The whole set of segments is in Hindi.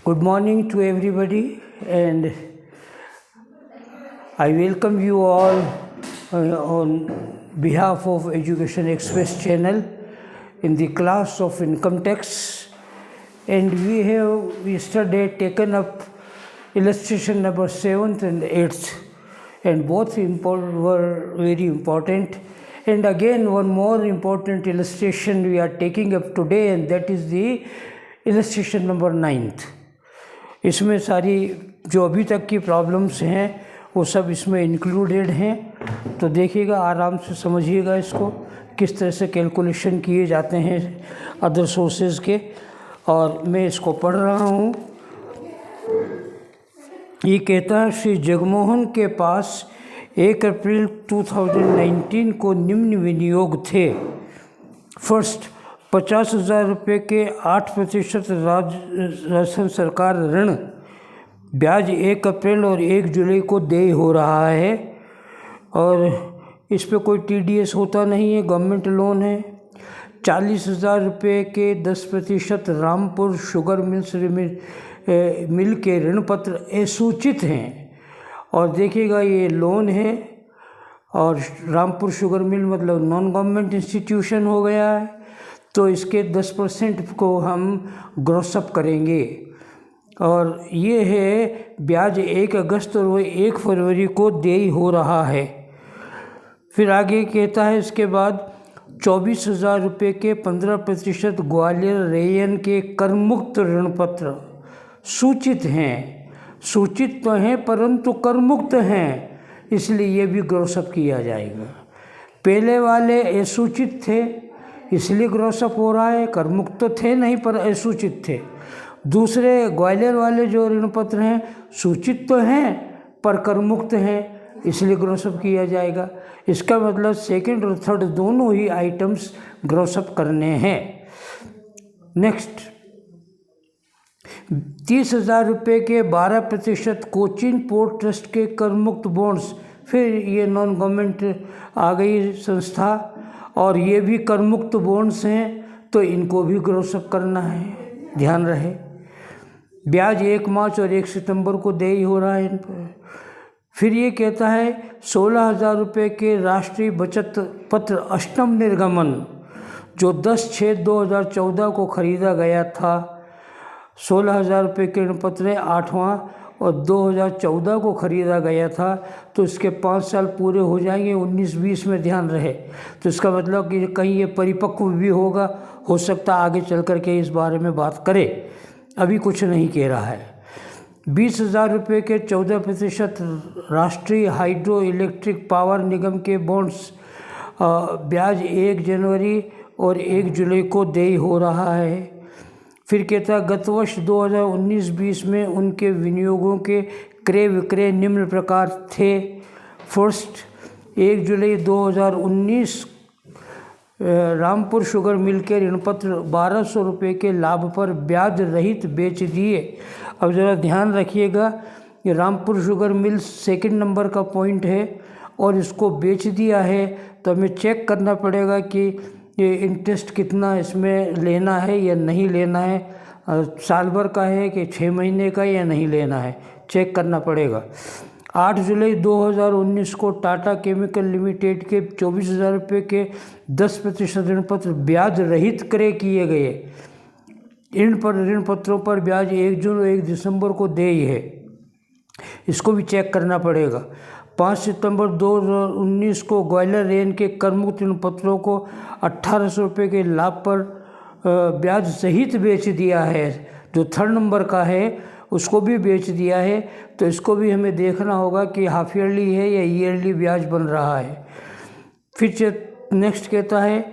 Good morning to everybody, and I welcome you all on behalf of Education Express channel in the class of income tax. And we have yesterday taken up illustration number 7th and 8th, and both were very important. And again, one more important illustration we are taking up today, and that is the illustration number 9th. इसमें सारी जो अभी तक की प्रॉब्लम्स हैं वो सब इसमें इंक्लूडेड हैं। तो देखिएगा, आराम से समझिएगा इसको, किस तरह से कैलकुलेशन किए जाते हैं अदर सोर्सेज के। और मैं इसको पढ़ रहा हूँ। ये कहता है, श्री जगमोहन के पास 1 अप्रैल 2019 को निम्न विनियोग थे। फर्स्ट, 50,000 रुपये के 8% राजस्थान सरकार ऋण ब्याज 1 अप्रैल और 1 जुलाई को देय हो रहा है, और इस पे कोई TDS होता नहीं है, गवर्नमेंट लोन है। 40,000 रुपये के 10% रामपुर शुगर मिल के ऋण पत्र असूचित हैं। और देखिएगा, ये लोन है, और रामपुर शुगर मिल मतलब नॉन गवर्नमेंट इंस्टीट्यूशन हो गया है, तो इसके 10% को हम ग्रॉसअप करेंगे। और ये है ब्याज 1 अगस्त और 1 फरवरी को देय हो रहा है। फिर आगे कहता है, इसके बाद 24,000 रुपये के 15% ग्वालियर रेयन के करमुक्त ऋण पत्र सूचित हैं। सूचित तो हैं परंतु करमुक्त हैं, इसलिए ये भी ग्रॉसअप किया जाएगा। पहले वाले असूचित थे इसलिए ग्रॉसअप हो रहा है, करमुक्त तो थे नहीं पर असूचित थे। दूसरे ग्वालियर वाले जो ऋण पत्र हैं सूचित तो हैं पर करमुक्त हैं, इसलिए ग्रॉसअप किया जाएगा। इसका मतलब सेकंड और थर्ड दोनों ही आइटम्स ग्रॉसअप करने हैं। नेक्स्ट, 30,000 रुपये के 12% कोचिन पोर्ट ट्रस्ट के करमुक्त बॉन्ड्स। फिर ये नॉन गवर्नमेंट आ गई संस्था, और ये भी करमुक्त बॉन्ड्स हैं, तो इनको भी ग्रॉसअप करना है, ध्यान रहे। ब्याज 1 मार्च और 1 सितंबर को देय हो रहा है इन पर। फिर ये कहता है, 16,000 रुपये के राष्ट्रीय बचत पत्र अष्टम निर्गमन जो 10/6/2014 को खरीदा गया था। 16,000 रुपये के ऋण पत्र है, 8वां, और 2014 को ख़रीदा गया था, तो इसके 5 साल पूरे हो जाएंगे 19-20 में, ध्यान रहे। तो इसका मतलब कि कहीं ये परिपक्व भी होगा, हो सकता आगे चल कर के इस बारे में बात करे, अभी कुछ नहीं कह रहा है। 20,000 रुपये के 14% राष्ट्रीय हाइड्रो इलेक्ट्रिक पावर निगम के बॉन्ड्स ब्याज 1 जनवरी और 1 जुलाई को देय हो रहा है। फिर कहता है, गत वर्ष 2019-20 में उनके विनियोगों के क्रय विक्रय निम्न प्रकार थे। फर्स्ट, 1 जुलाई 2019 रामपुर शुगर मिल के ऋण पत्र 1,200 रुपये के लाभ पर ब्याज रहित बेच दिए। अब ज़रा ध्यान रखिएगा, ये Rampur sugar mill second number का पॉइंट है, और इसको बेच दिया है, तो हमें चेक करना पड़ेगा कि ये इंटरेस्ट कितना इसमें लेना है या नहीं लेना है, साल भर का है कि 6 महीने का, या नहीं लेना है, चेक करना पड़ेगा। 8 जुलाई 2019 को टाटा केमिकल लिमिटेड के 24,000 रुपये के 10% ऋण पत्र ब्याज रहित क्रय किए गए। ऋण पत्रों पर ब्याज 1 जून और 1 दिसंबर को देय है, इसको भी चेक करना पड़ेगा। 5 सितंबर 2019 को ग्वालियर रेन के करमुक्त ऋण पत्रों को 1,800 रुपये के लाभ पर ब्याज सहित बेच दिया है। जो थर्ड नंबर का है उसको भी बेच दिया है, तो इसको भी हमें देखना होगा कि हाफ ईयरली है या ईयरली ब्याज बन रहा है। फिर नेक्स्ट कहता है,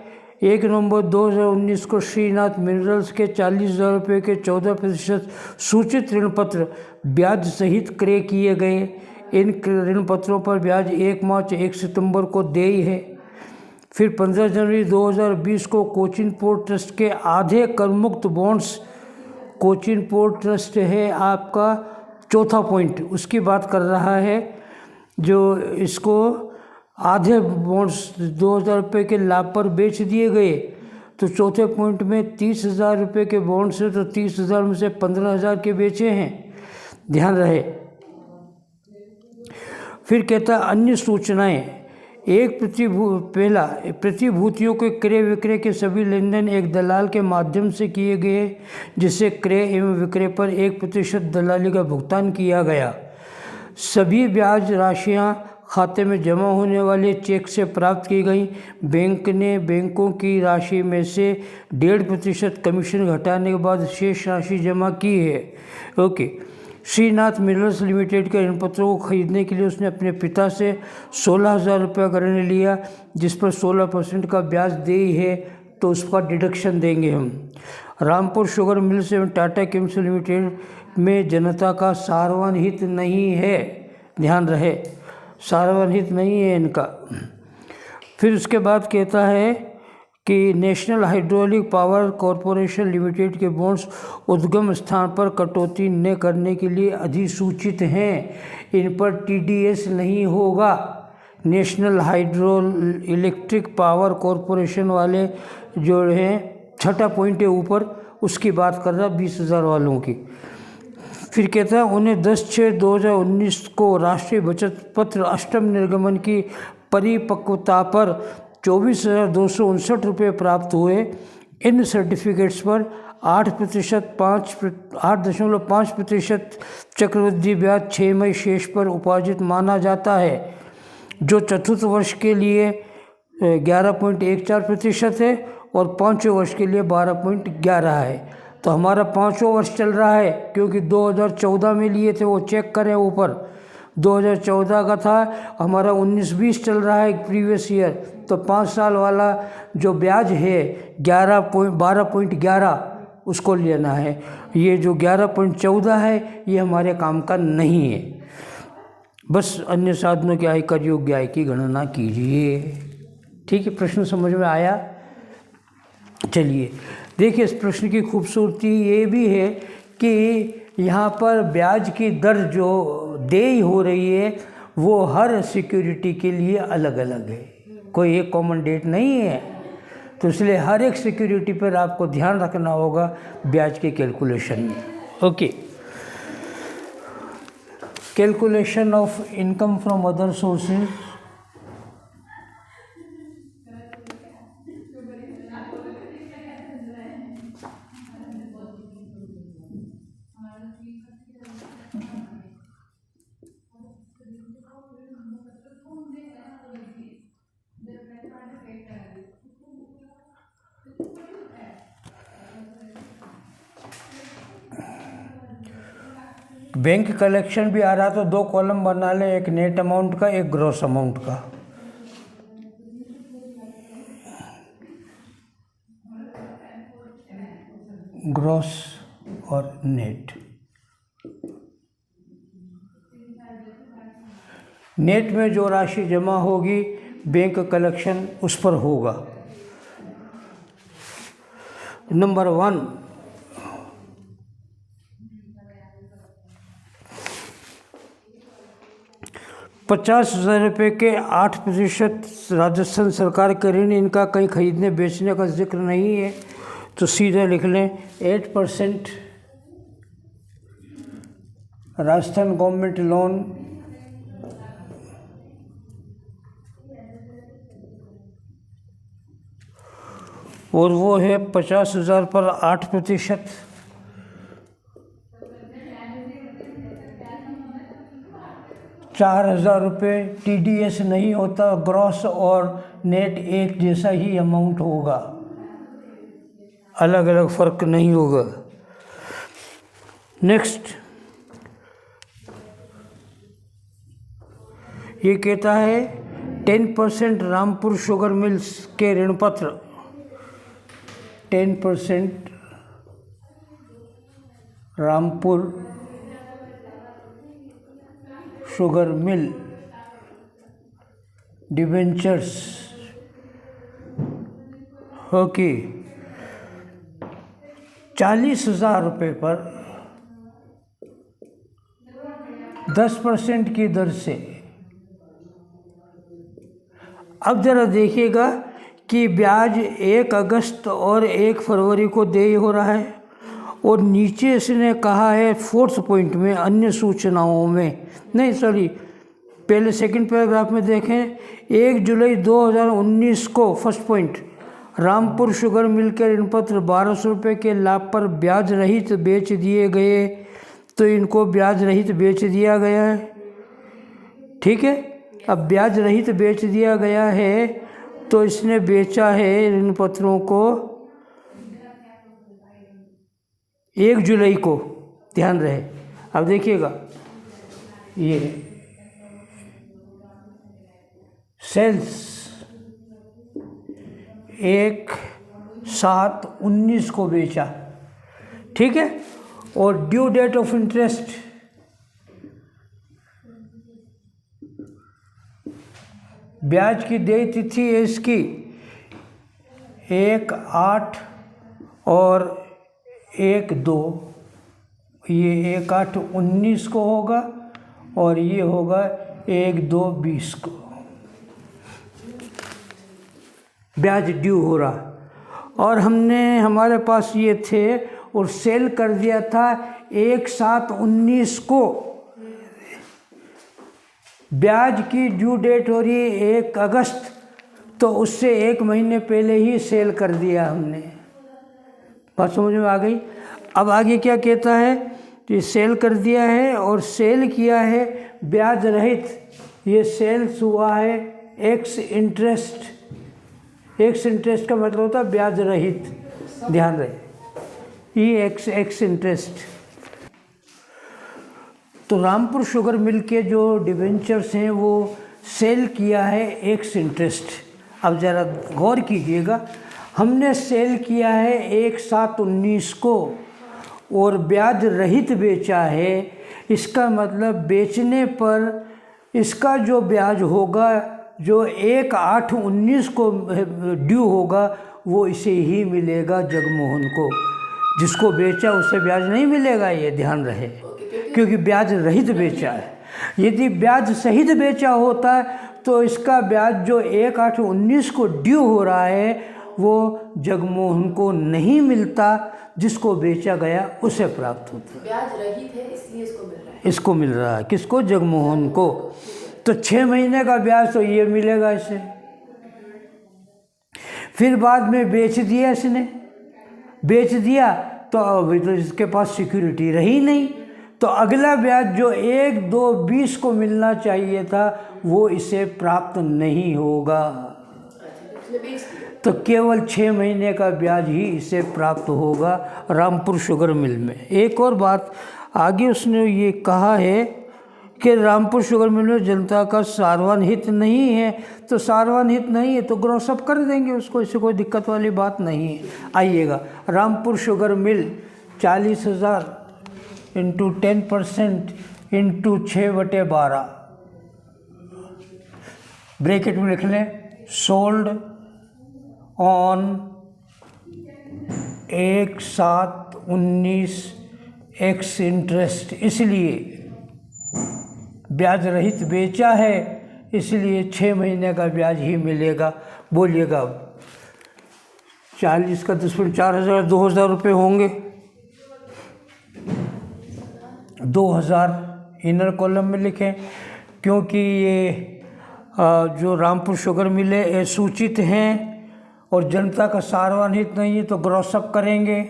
1 नवंबर 2019 को श्रीनाथ मिनरल्स के 40,000 रुपये के 14% सूचित ऋण पत्र ब्याज सहित क्रय किए गए। इन ऋण पत्रों पर ब्याज 1 मार्च 1 सितंबर को देय है। फिर 15 जनवरी 2020 को कोचिन पोर्ट ट्रस्ट के आधे करमुक्त बॉन्ड्स, कोचिन पोर्ट ट्रस्ट है आपका चौथा पॉइंट, उसकी बात कर रहा है, जो इसको आधे बॉन्ड्स 2,000 रुपये के लाभ पर बेच दिए गए, तो चौथे पॉइंट में 30,000 रुपये के बॉन्ड्स है तो 30,000 में से 15,000 के बेचे हैं, ध्यान रहे। फिर कहता है अन्य सूचनाएं, पहला प्रतिभूतियों के क्रय विक्रय के सभी लेनदेन एक दलाल के माध्यम से किए गए जिससे क्रय एवं विक्रय पर 1% दलाली का भुगतान किया गया। सभी ब्याज राशियां खाते में जमा होने वाले चेक से प्राप्त की गई। बैंक ने बैंकों की राशि में से 1.5% कमीशन घटाने के बाद शेष राशि जमा की है। ओके। श्रीनाथ मिनरल्स लिमिटेड के ऋण पत्रों को खरीदने के लिए उसने अपने पिता से 16,000 रुपया ऋण लिया, जिस पर 16% का ब्याज दे है तो उसका डिडक्शन देंगे हम। रामपुर शुगर मिल्स एवं टाटा केमिकल्स लिमिटेड में जनता का सार्वजनिक हित नहीं है, ध्यान रहे, सार्वजनिक हित नहीं है इनका। फिर उसके बाद कहता है कि national hydraulic power corporation limited के बॉन्ड्स उद्गम स्थान पर कटौती न करने के लिए अधिसूचित हैं, इन पर TDS नहीं होगा। National hydro electric power corporation वाले जो हैं, छठा पॉइंट है ऊपर, उसकी बात कर रहा 20,000 वालों की। फिर कहता है उन्हें 10/6/2019 को राष्ट्रीय बचत पत्र अष्टम निर्गमन की परिपक्वता पर 24,259 रुपये प्राप्त हुए। इन सर्टिफिकेट्स पर 8.5% चक्रवृद्धि ब्याज 6 मई शेष पर उपार्जित माना जाता है, जो चतुर्थ वर्ष के लिए 11.14% है और पाँचवें वर्ष के लिए 12.11 है। तो हमारा 5वां वर्ष चल रहा है, क्योंकि 2014 में लिए थे, वो चेक करें ऊपर 2014 का था, हमारा 19-20 चल रहा है प्रीवियस ईयर। तो 5 साल वाला जो ब्याज है 12.11 उसको लेना है। ये जो 11.14 है ये हमारे काम का नहीं है। बस अन्य साधनों के आयकर योग्य आय की गणना कीजिए। ठीक है, प्रश्न समझ में आया? चलिए देखिए, इस प्रश्न की खूबसूरती ये भी है कि यहाँ पर ब्याज की दर जो देय हो रही है वो हर सिक्योरिटी के लिए अलग अलग है, कोई एक कॉमन डेट नहीं है। तो इसलिए हर एक सिक्योरिटी पर आपको ध्यान रखना होगा ब्याज के कैलकुलेशन में। Okay, calculation of income from other sources. Bank collection भी आ रहा तो 2 कॉलम बना ले, एक नेट अमाउंट का, एक ग्रॉस अमाउंट का। ग्रॉस और नेट। नेट में जो राशि जमा होगी बैंक कलेक्शन उस पर होगा। नंबर 1, 50,000 रुपये के 8% राजस्थान सरकार के ऋण, इनका कहीं खरीदने बेचने का जिक्र नहीं है, तो सीधे लिख लें 8% राजस्थान गवर्नमेंट लोन और वो है 50,000 पर 8%। ₹4,000 TDS नहीं होता, ग्रॉस और नेट एक जैसा ही अमाउंट होगा, अलग अलग फर्क नहीं होगा। नेक्स्ट, ये कहता है 10% रामपुर शुगर मिल्स के ऋण पत्र, 10% Rampur sugar mill debentures. Okay, 40,000 रुपये पर 10% की दर से। अब जरा देखिएगा कि ब्याज 1 अगस्त और 1 फरवरी को देय हो रहा है। और नीचे इसने कहा है 4th पॉइंट में अन्य सूचनाओं में, नहीं सॉरी, पहले सेकंड पैराग्राफ में देखें, 1 जुलाई 2019 को first point Rampur sugar mill के ऋण पत्र 1200 रुपये के लाभ पर ब्याज रहित बेच दिए गए, तो इनको ब्याज रहित बेच दिया गया है। ठीक है, अब ब्याज रहित बेच दिया गया है तो इसने बेचा है ऋण पत्रों को 1 जुलाई को, ध्यान रहे। अब देखिएगा, ये सेल्स 1/7/19 को बेचा, ठीक है। और ड्यू डेट ऑफ इंटरेस्ट ब्याज की देय तिथि है इसकी 1/8 और 1/2, ये 1/8/19 को होगा और ये होगा 1/2/20 को ब्याज ड्यू हो रहा। और हमारे पास ये थे और सेल कर दिया था 1/7/19 को। ब्याज की ड्यू डेट हो रही है 1 अगस्त, तो उससे 1 महीने पहले ही सेल कर दिया हमने। बात समझ में आ गई। अब आगे क्या कहता है कि सेल कर दिया है और सेल किया है ब्याज रहित, ये सेल्स हुआ है एक्स इंटरेस्ट। एक्स इंटरेस्ट का मतलब होता है ब्याज रहित, ध्यान रहे, ये एक्स इंटरेस्ट। तो रामपुर शुगर मिल के जो डिबेंचर्स हैं वो सेल किया है एक्स इंटरेस्ट। अब ज़रा गौर कीजिएगा, हमने सेल किया है 1/7/19 को और ब्याज रहित बेचा है। इसका मतलब बेचने पर इसका जो ब्याज होगा, जो 1/8/19 को ड्यू होगा, वो इसे ही मिलेगा जगमोहन को। जिसको बेचा उसे ब्याज नहीं मिलेगा, ये ध्यान रहे, क्योंकि ब्याज रहित बेचा है। यदि ब्याज सहित बेचा होता तो इसका ब्याज जो 1/8/19 को ड्यू हो रहा है वो जगमोहन को नहीं मिलता, जिसको बेचा गया उसे प्राप्त होता। ब्याज रहित है इसलिए इसको मिल रहा है। इसको मिल रहा है, किसको? जगमोहन को। तो 6 महीने का ब्याज तो ये मिलेगा इसे। फिर बाद में बेच दिया इसने, बेच दिया तो अभी तो इसके पास सिक्योरिटी रही नहीं, तो अगला ब्याज जो 1/2/20 को मिलना चाहिए था वो इसे प्राप्त नहीं होगा। तो केवल 6 महीने का ब्याज ही इसे प्राप्त होगा रामपुर शुगर मिल में। एक और बात आगे उसने ये कहा है कि रामपुर शुगर मिल में जनता का सार्वजनिक हित नहीं है, तो सार्वजनिक हित नहीं है तो ग्रॉसअप कर देंगे उसको, इससे कोई दिक्कत वाली बात नहीं है। आइएगा, Rampur sugar mill 40,000 into 10% into 6/12 bracket में लिख लें, सोल्ड ऑन 1/7/19 एक्स इंटरेस्ट, इसलिए ब्याज रहित बेचा है, इसलिए 6 महीने का ब्याज ही मिलेगा। बोलिएगा 40 का 10% 4,000, 2,000 रुपये होंगे। 2,000 इनर कॉलम में लिखें, क्योंकि ये जो रामपुर शुगर मिल है ये सूचित हैं और जनता का सार्वजनिक हित नहीं है, तो ग्रॉसअप करेंगे।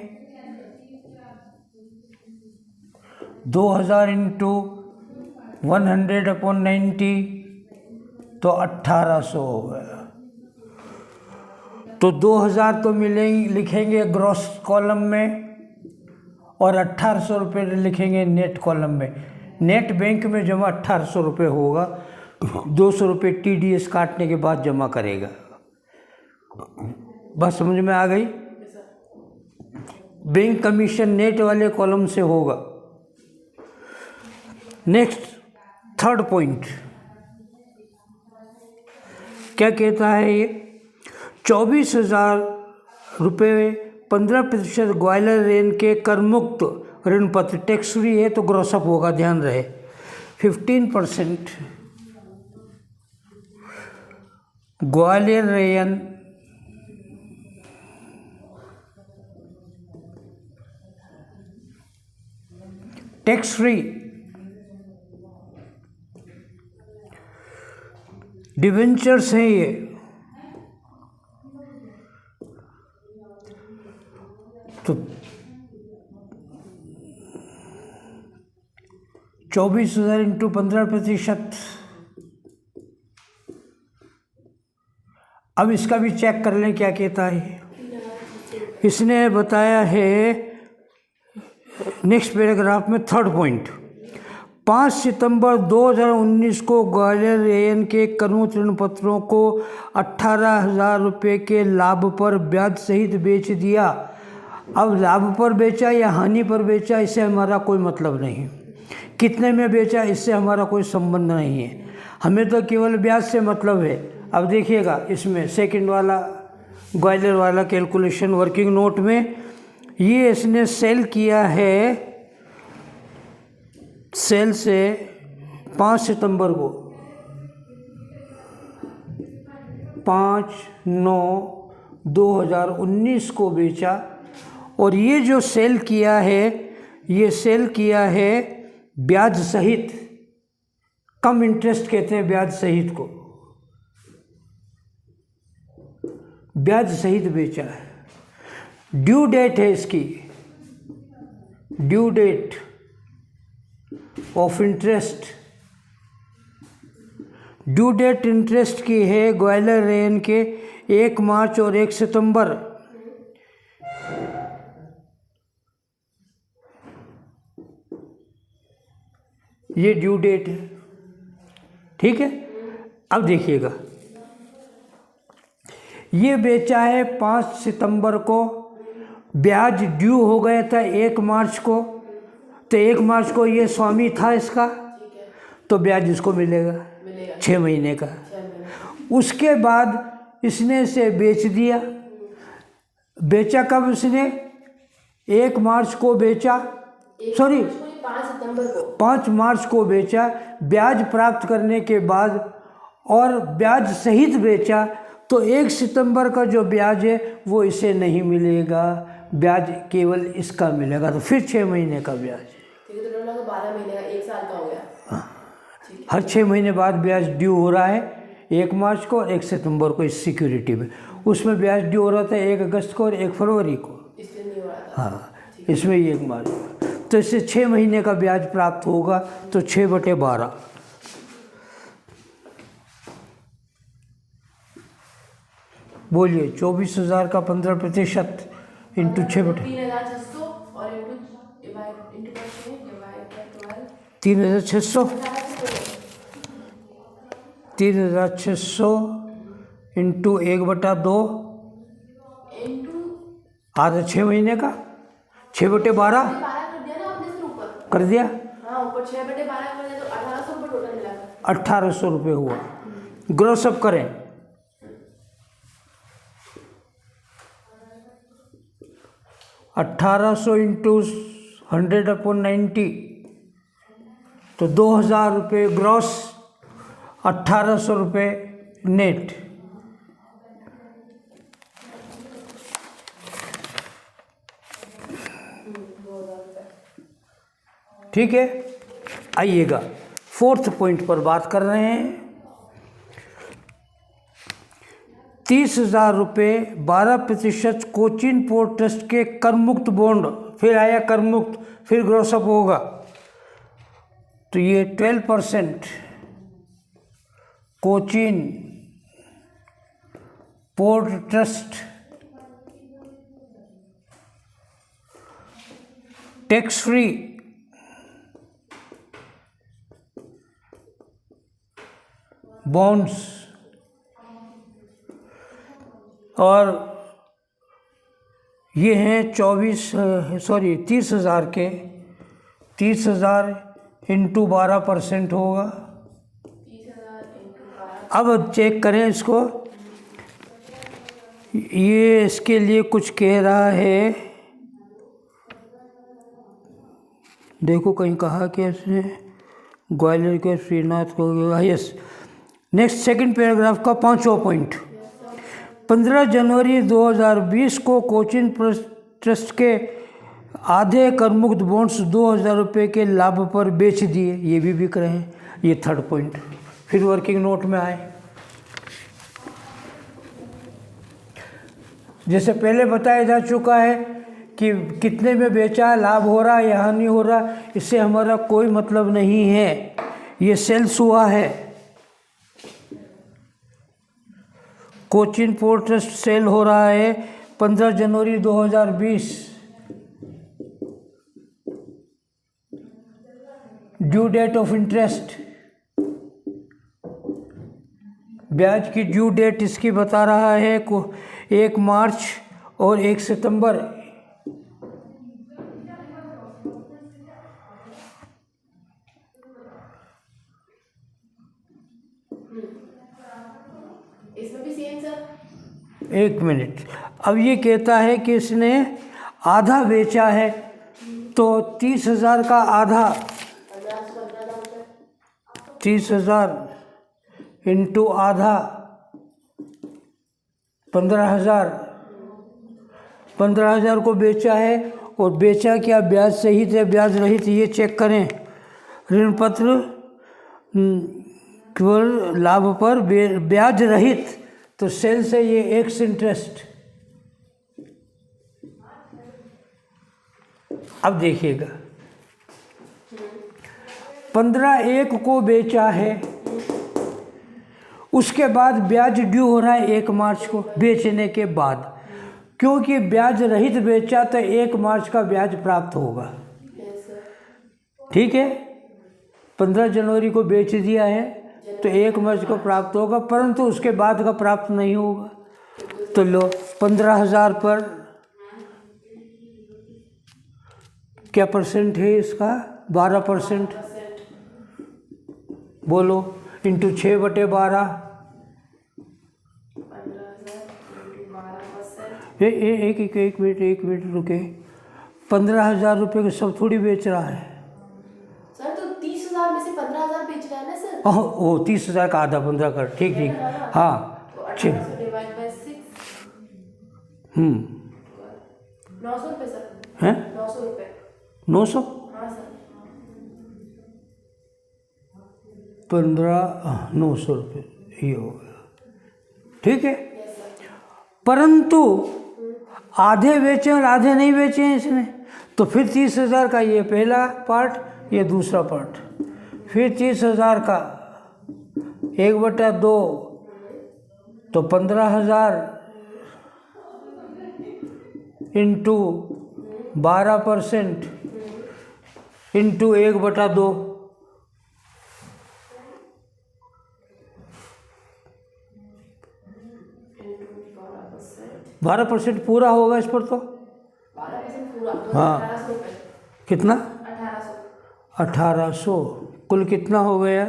2,000 इंटू 100/90 तो 1,800 हो गया। तो 2,000 तो मिलेंगे, लिखेंगे ग्रॉस कॉलम में, और 1,800 रुपये लिखेंगे नेट कॉलम में। नेट बैंक में जमा 1,800 रुपये होगा, 200 रुपये TDS काटने के बाद जमा करेगा। बस समझ में आ गई। बैंक कमीशन नेट वाले कॉलम से होगा। नेक्स्ट 3rd पॉइंट क्या कहता है ये? 24,000 रुपये 15% ग्वालियर रेन के कर मुक्त ऋण पत्र टैक्स फ्री है, तो ग्रॉसअप होगा, ध्यान रहे। 15% Gwalior rain tax free debentures हैं ये। तो 24,000 इंटू 15%। अब इसका भी चेक कर लें क्या कहता है। इसने बताया है नेक्स्ट पैराग्राफ में थर्ड पॉइंट, 5 सितंबर 2019 को ग्वालियर रेयन के कर्मचारी ऋण पत्रों को 18,000 रुपये के लाभ पर ब्याज सहित बेच दिया। अब लाभ पर बेचा या हानि पर बेचा इससे हमारा कोई मतलब नहीं, कितने में बेचा इससे हमारा कोई संबंध नहीं है, हमें तो केवल ब्याज से मतलब है। अब देखिएगा इसमें सेकंड वाला ग्वालियर वाला कैलकुलेशन वर्किंग नोट में, ये इसने सेल किया है, सेल से 5 सितंबर को 5/9/2019 को बेचा। और ये जो सेल किया है, ये सेल किया है ब्याज सहित, कम इंटरेस्ट कहते हैं ब्याज सहित को, ब्याज सहित बेचा है। ड्यू डेट है इसकी, due date of interest, due date interest की है ग्वालियर रेयन के 1 मार्च और 1 सितंबर। ये ड्यू डेट है, ठीक है। अब देखिएगा, ये बेचा है 5 सितंबर को, ब्याज ड्यू हो गया था 1 मार्च को, तो 1 मार्च को ये स्वामी था इसका, तो ब्याज इसको मिलेगा 6 महीने का। उसके बाद इसने इसे बेच दिया। बेचा कब इसने? 1 मार्च को बेचा, सॉरी 5 मार्च को बेचा, ब्याज प्राप्त करने के बाद और ब्याज सहित बेचा, तो 1 सितंबर का जो ब्याज है वो इसे नहीं मिलेगा, ब्याज केवल इसका मिलेगा, तो फिर 6 महीने का ब्याज। ठीक है, तो 12 महीने का 1 साल का हो गया। हर 6 महीने बाद ब्याज ड्यू हो रहा है, 1 मार्च को और 1 सितंबर को इस सिक्योरिटी में। उसमें ब्याज ड्यू हो रहा था 1 अगस्त को और 1 फरवरी को, इसलिए नहीं हो रहा था। हाँ, इसमें 1 मार्च, तो इससे 6 महीने का ब्याज प्राप्त होगा, तो 6/12। बोलिए 24,000 का 15% इंटू 6/12, 3,600 और इंटू 3,600, 3,600 इंटू 1/2 आधा 6 महीने का, 6/12 12 कर दिया ना आपने, सिर्फ ऊपर कर दिया। हाँ, ऊपर 6/12 कर दिया, तो 1,800 रुपये टोटल मिला। 1,800 रुपये हुआ। ग्रॉस अप करें, 1,800 इंटू 100/90, तो 2,000 रुपये ग्रॉस, 1,800 रुपये नेट। ठीक है, आइएगा 4th पॉइंट पर बात कर रहे हैं। 30,000 रुपये 12% कोचिन पोर्ट ट्रस्ट के कर मुक्त बॉन्ड, फिर आया कर मुक्त, फिर ग्रॉसअप होगा, तो ये 12% Cochin port trust tax free bonds, और ये हैं 30,000 के, 30,000 इंटू 12% होगा। 30,000 इंटू 12। अब चेक करें इसको, ये इसके लिए कुछ कह रहा है, देखो कहीं कहा कि इसने ग्वालियर के श्रीनाथ को, यस, नेक्स्ट सेकंड पैराग्राफ का 5वां पॉइंट, 15 जनवरी 2020 को कोचिन ट्रस्ट के आधे करमुक्त बॉन्ड्स 2,000 रुपये के लाभ पर बेच दिए, ये भी बिक रहे हैं। ये थर्ड पॉइंट। फिर वर्किंग नोट में आए, जैसे पहले बताया जा चुका है कि कितने में बेचा, लाभ हो रहा है या हानि हो रहा, इससे हमारा कोई मतलब नहीं है। ये सेल्स हुआ है। कोचिन पोर्ट ट्रस्ट सेल हो रहा है 15 जनवरी 2020। ड्यू डेट ऑफ इंटरेस्ट, ब्याज की ड्यू डेट इसकी बता रहा है 1 मार्च और 1 सितंबर। इसमें भी सेम सर। 1 मिनट। अब ये कहता है कि इसने आधा बेचा है, तो 30,000 का आधा, 30,000 इंटू आधा 15,000, 15,000 को बेचा है। और बेचा क्या, ब्याज सहित है ब्याज रहित, ये चेक करें। ऋण पत्र केवल लाभ पर ब्याज रहित, तो सेल से ये एक्स इंटरेस्ट। अब देखिएगा, 15/1 को बेचा है, उसके बाद ब्याज ड्यू हो रहा है 1 मार्च को बेचने के बाद। क्योंकि ब्याज रहित बेचा तो 1 मार्च का ब्याज प्राप्त होगा। ठीक है, 15 जनवरी को बेच दिया है तो 1 मार्च को प्राप्त होगा, परंतु उसके बाद का प्राप्त नहीं होगा। तो लो 15,000 पर क्या परसेंट है इसका, 12%। बोलो, इंटू 6/12। एक मिनट रुके। 15,000 रुपये के सब थोड़ी बेच रहा है सर। तो 30,000 में से 15,000 बेच रहा है ना सर। ओ 30,000 का आधा 15 कर, ठीक ठीक, हाँ। तो 1800 डिवाइड बाय 6, 900 रुपये सर। हैं 900 रुपये। 900, हाँ सर। 900 रुपये ये हो गया, ठीक है। Yes sir. परंतु आधे बेचे और आधे नहीं बेचे हैं इसने, तो फिर 30,000 का ये पहला पार्ट, ये दूसरा पार्ट। फिर 30,000 का 1/2, तो 15,000 इंटू 12% इंटू 1/2। 12% पूरा होगा इस पर तो। 12% पूरा, तो हाँ। 1800 रुपये। कितना, 1800। 1800। कुल कितना हो गया,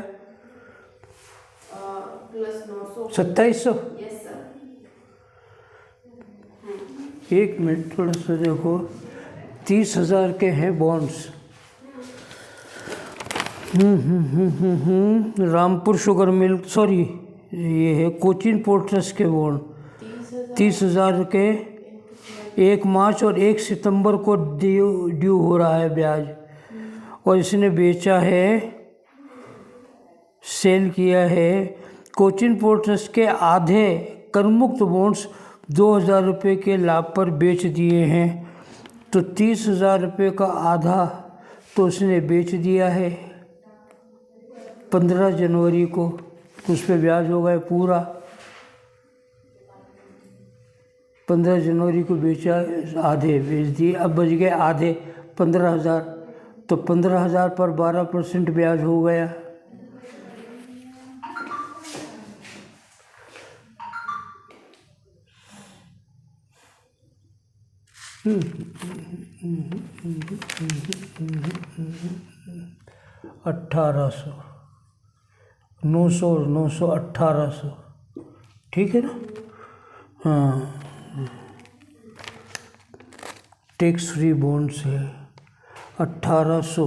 प्लस 900। 2700। Yes sir. 1 मिनट थोड़ा सा देखो, 30,000 के हैं bonds. Rampur sugar mill, sorry ये है कोचिन पोर्ट ट्रस्ट के बॉन्ड। 30,000 के 1 मार्च और 1 सितंबर को ड्यू हो रहा है ब्याज, और इसने बेचा है, सेल किया है। कोचिन पोर्ट ट्रस्ट के आधे करमुक्त बॉन्ड्स 2,000 रुपये के लाभ पर बेच दिए हैं, तो 30,000 रुपये का आधा तो उसने बेच दिया है 15 जनवरी को, तो उस पर ब्याज हो गया पूरा। 15 जनवरी को बेचा, आधे बेच दिए, अब बच गए आधे 15,000, तो 15,000 पर 12% ब्याज हो गया। अट्ठारह सौ, 900 900 1800, ठीक है ना। हाँ, टैक्स फ्री बॉन्ड्स है 1800।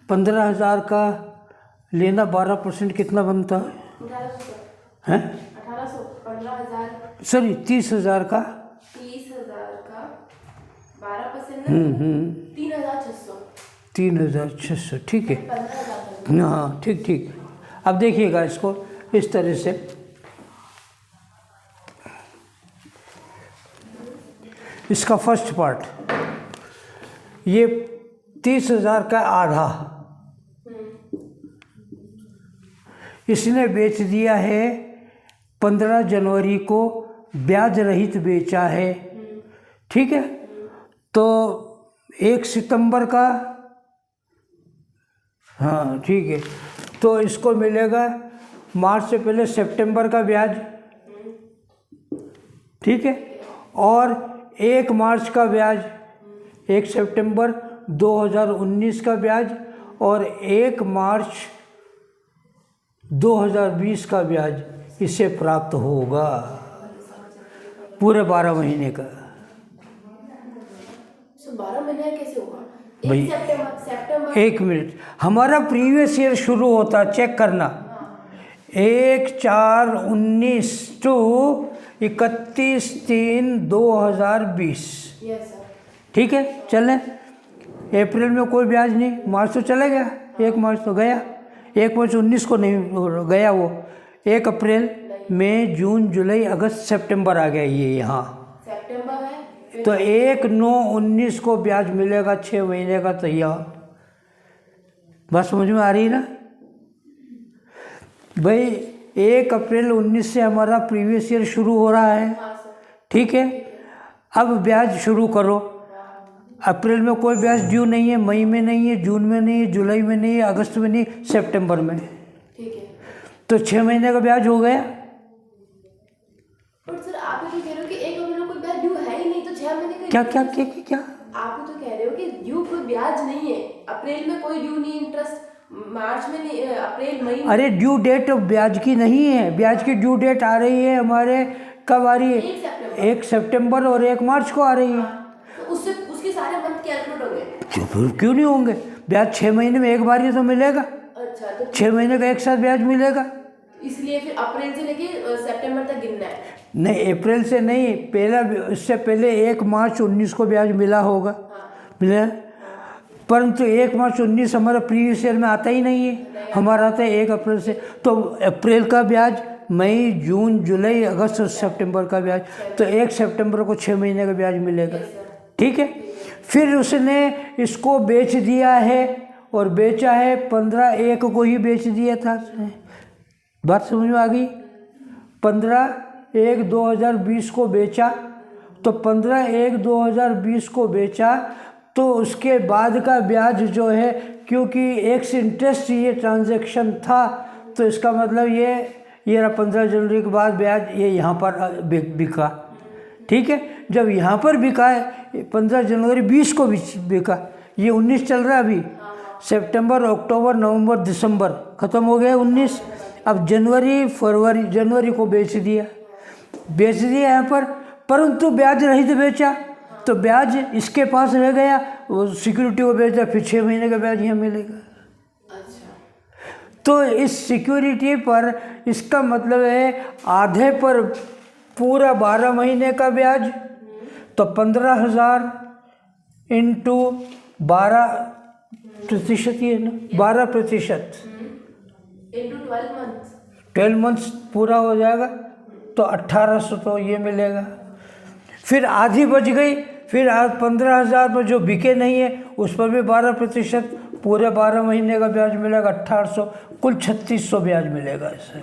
15,000 का लेना 12% कितना बनता है 1800 हैं? 1800 15,000। सॉरी 30,000 का 30,000 का 12% 3,600। 3,600 ठीक है। 15,000। हाँ ठीक ठीक। अब देखिएगा इसको इस तरह से, इसका फर्स्ट पार्ट ये 30,000 का आधा इसने बेच दिया है, 15 जनवरी को ब्याज रहित बेचा है, ठीक है। तो 1 सितंबर का, हाँ ठीक है, तो इसको मिलेगा मार्च से पहले सितंबर का ब्याज, ठीक है, और 1 मार्च का ब्याज, 1 सितंबर 2019 का ब्याज और 1 मार्च 2020 का ब्याज इसे प्राप्त होगा पूरे 12 महीने का। 12 महीने कैसे होगा? भाई, 1 सितंबर 1 मिनट, हमारा प्रीवियस ईयर शुरू होता, चेक करना, 1/4/19 टू 31/3/2020, यस सर। ठीक है। चलें, अप्रैल में कोई ब्याज नहीं, मार्च तो चला गया, 1 मार्च तो गया, 1 मार्च 19 को नहीं गया वो, 1 अप्रैल, मई, जून, जुलाई, अगस्त, सितंबर आ गया ये यहाँ, सितंबर है, तो 1/9/19 को ब्याज मिलेगा 6 महीने का तैयार। बात समझ में आ रही है ना भाई? 1 अप्रैल 19 से हमारा प्रीवियस ईयर शुरू हो रहा है, हाँ सर। ठीक है। अब ब्याज शुरू करो, अप्रैल में कोई ब्याज ड्यू नहीं है, मई में नहीं है, जून में नहीं है, जुलाई में नहीं है, अगस्त में नहीं, सितंबर में, ठीक है। तो 6 महीने का ब्याज हो गया। बट सर आप तो कह रहे हो कि 1 अप्रैल को कोई ब्याज ड्यू है ही नहीं, तो 6 महीने का क्या क्या क्या क्या, क्या? आप तो कह रहे हो कि ड्यू कोई ब्याज नहीं है, अप्रैल में कोई ड्यू नहीं, इंटरेस्ट मार्च में नहीं, अप्रैल मई में। अरे ड्यू डेट ब्याज की नहीं है, ब्याज की ड्यू डेट आ रही है हमारे, कब आ रही है? 1 सितंबर और 1 मार्च को आ रही है। तो उससे उसके सारे मंथ कैलकुलेट होंगे। क्यों नहीं होंगे? ब्याज 6 महीने में एक बार ही तो मिलेगा, अच्छा, तो 6 महीने का एक साथ ब्याज मिलेगा। इसलिए फिर अप्रैल से लेके सितंबर तक गिनना है। नहीं, अप्रैल से नहीं, पहला, इससे पहले 1 मार्च 19 को ब्याज मिला होगा, मिला, परंतु 1 मार्च 19 हमारा प्रीवियस ईयर में आता ही नहीं है, हमारा आता है 1 अप्रैल से। तो अप्रैल का ब्याज, मई, जून, जुलाई, अगस्त और सितंबर का ब्याज, तो 1 सितंबर को 6 महीने का ब्याज मिलेगा, ठीक है। फिर उसने इसको बेच दिया है, और बेचा है 15/1 को ही बेच दिया था उसने। बात समझ में आ गई? 15/1/2020 को बेचा, तो 15/1/2020 को बेचा, तो उसके बाद का ब्याज जो है, क्योंकि एक्स इंटरेस्ट ये ट्रांजैक्शन था, तो इसका मतलब ये 15 जनवरी के बाद ब्याज ये यहाँ पर बिका, ठीक है। जब यहाँ पर बिका है 15 जनवरी 20 को बिका, ये 19 चल रहा है अभी, सितंबर, अक्टूबर, नवंबर, दिसंबर ख़त्म हो गया 19। अब जनवरी, फरवरी, जनवरी को बेच दिया यहाँ पर, परंतु ब्याज रहित बेचा, तो ब्याज इसके पास रह गया, वो सिक्योरिटी को बेचा, फिर 6 महीने का ब्याज यहाँ मिलेगा। तो इस सिक्योरिटी पर, इसका मतलब है आधे पर पूरा 12 महीने का ब्याज, तो 15,000 इंटू 12%, ये ना 12% इंटू 12 मंथ्स पूरा हो जाएगा, तो 1800 तो ये मिलेगा। फिर आधी बच गई, फिर 15,000 पर जो बिके नहीं है उस पर भी 12%, पूरे 12 महीने का ब्याज मिलेगा 1800, कुल 3600 ब्याज मिलेगा इससे।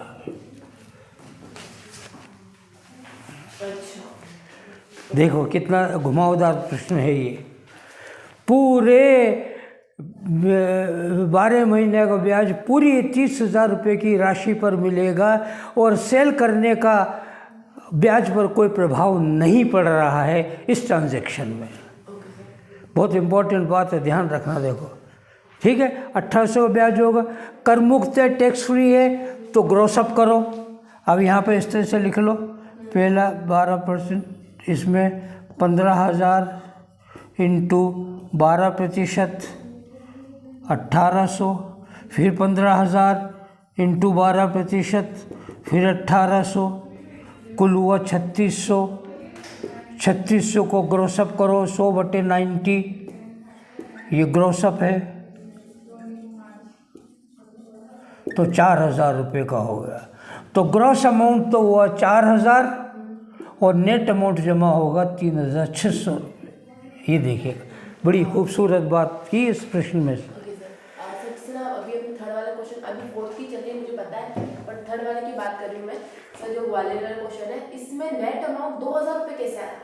देखो कितना घुमावदार प्रश्न है ये। पूरे 12 महीने का ब्याज पूरी 30,000 रुपये की राशि पर मिलेगा, और सेल करने का ब्याज पर कोई प्रभाव नहीं पड़ रहा है इस ट्रांजैक्शन में। बहुत इम्पोर्टेंट बात है, ध्यान रखना। देखो ठीक है, 1800 का ब्याज होगा, कर मुक्त है, टैक्स फ्री है, तो ग्रॉस अप करो। अब यहाँ पे इस तरह से लिख लो, पहला 12%, इसमें 15,000 इंटू 12% 1800, फिर 15,000 इंटू 12% फिर 1800, कुल हुआ 3600, 3600 को ग्रोसअप करो 100/90, ये ग्रोसअप है, तो 4000 रुपये का हो गया। तो ग्रॉस अमाउंट तो हुआ 4000 और नेट अमाउंट जमा होगा 3600 रुपये। ये देखिएगा, बड़ी खूबसूरत बात की इस प्रश्न में। ओके सर, अभी अपनी थर्ड वाला क्वेश्चन, अभी फोर्थ की चल रही है मुझे पता है, पर थर्ड वाले की बात कर रही हूँ मैं सर। जो ग्वालियर वाला क्वेश्चन है, इसमें नेट अमाउंट 2000 रुपये कैसे आया?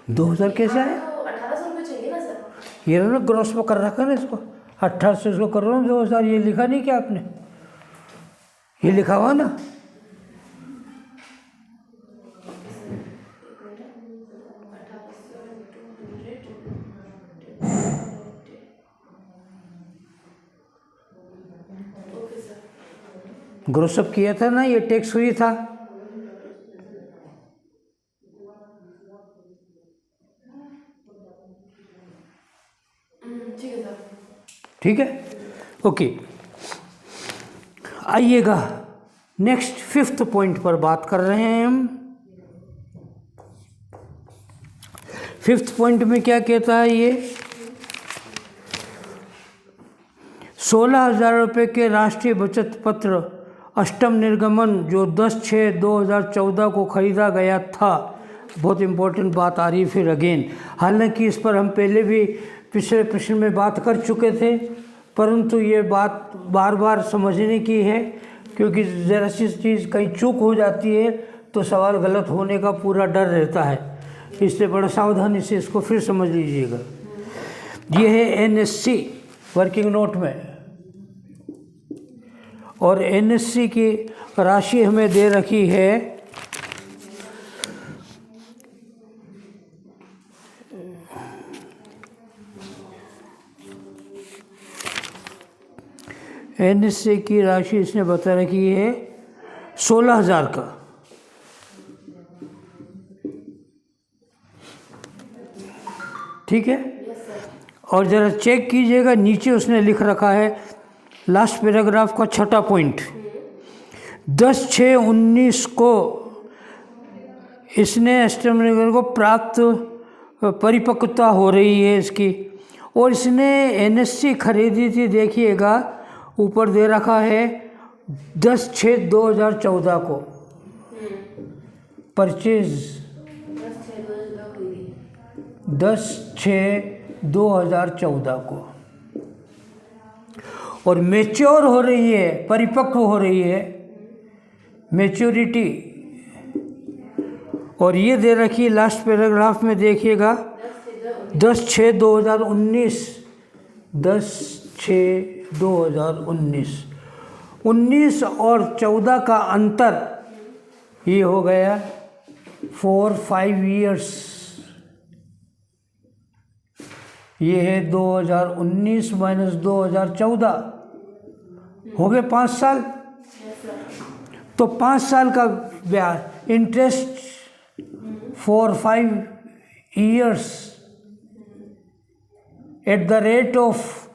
2000 कैसे आया? तो 1800 रुपये चाहिए ना सर। ये ना ग्रॉस में कर रखा है ना इसको, 1800 कर रहा हूँ 2000, ये लिखा नहीं क्या आपने? ये लिखा हुआ ना। ग्रोसअप किया था ना, ये टैक्स फ्री था। ठीक है सर। ठीक है, ओके। आइएगा नेक्स्ट 5th पॉइंट पर बात कर रहे हैं हम। 5th पॉइंट में क्या कहता है ये? 16,000 रुपये के राष्ट्रीय बचत पत्र अष्टम निर्गमन जो 10/6/2014 को खरीदा गया था। बहुत इम्पोर्टेंट बात आ रही है फिर अगेन। हालांकि इस पर हम पहले भी पिछले प्रश्न में बात कर चुके थे, परंतु ये बात बार बार समझने की है, क्योंकि ज़रा सी चीज़ कहीं चूक हो जाती है तो सवाल गलत होने का पूरा डर रहता है। इसलिए बड़ा सावधानी से इसको फिर समझ लीजिएगा। ये है NSC वर्किंग नोट में, और NSC की राशि हमें दे रखी है NSC की राशि इसने बता रखी है 16,000 का। ठीक है, और ज़रा चेक कीजिएगा नीचे उसने लिख रखा है लास्ट पैराग्राफ का 6ठा पॉइंट, 10/6/19 को इसने एस्ट्रोनॉमिकल को प्राप्त परिपक्वता हो रही है इसकी, और इसने NSC खरीदी थी। देखिएगा ऊपर दे रखा है 10/6/2014 को परचेज, 10/6/2014 को, और मैच्योर हो रही है, परिपक्व हो रही है, मैच्योरिटी, और ये दे रखी लास्ट पैराग्राफ में देखिएगा 10/6/2019, 10/6/2019, 19 और 14 का अंतर ये हो गया 4-5 ईयर्स। ये है 2019 माइनस 2014, हो गए 5 साल। तो 5 साल का ब्याज interest 4-5 years at the rate of,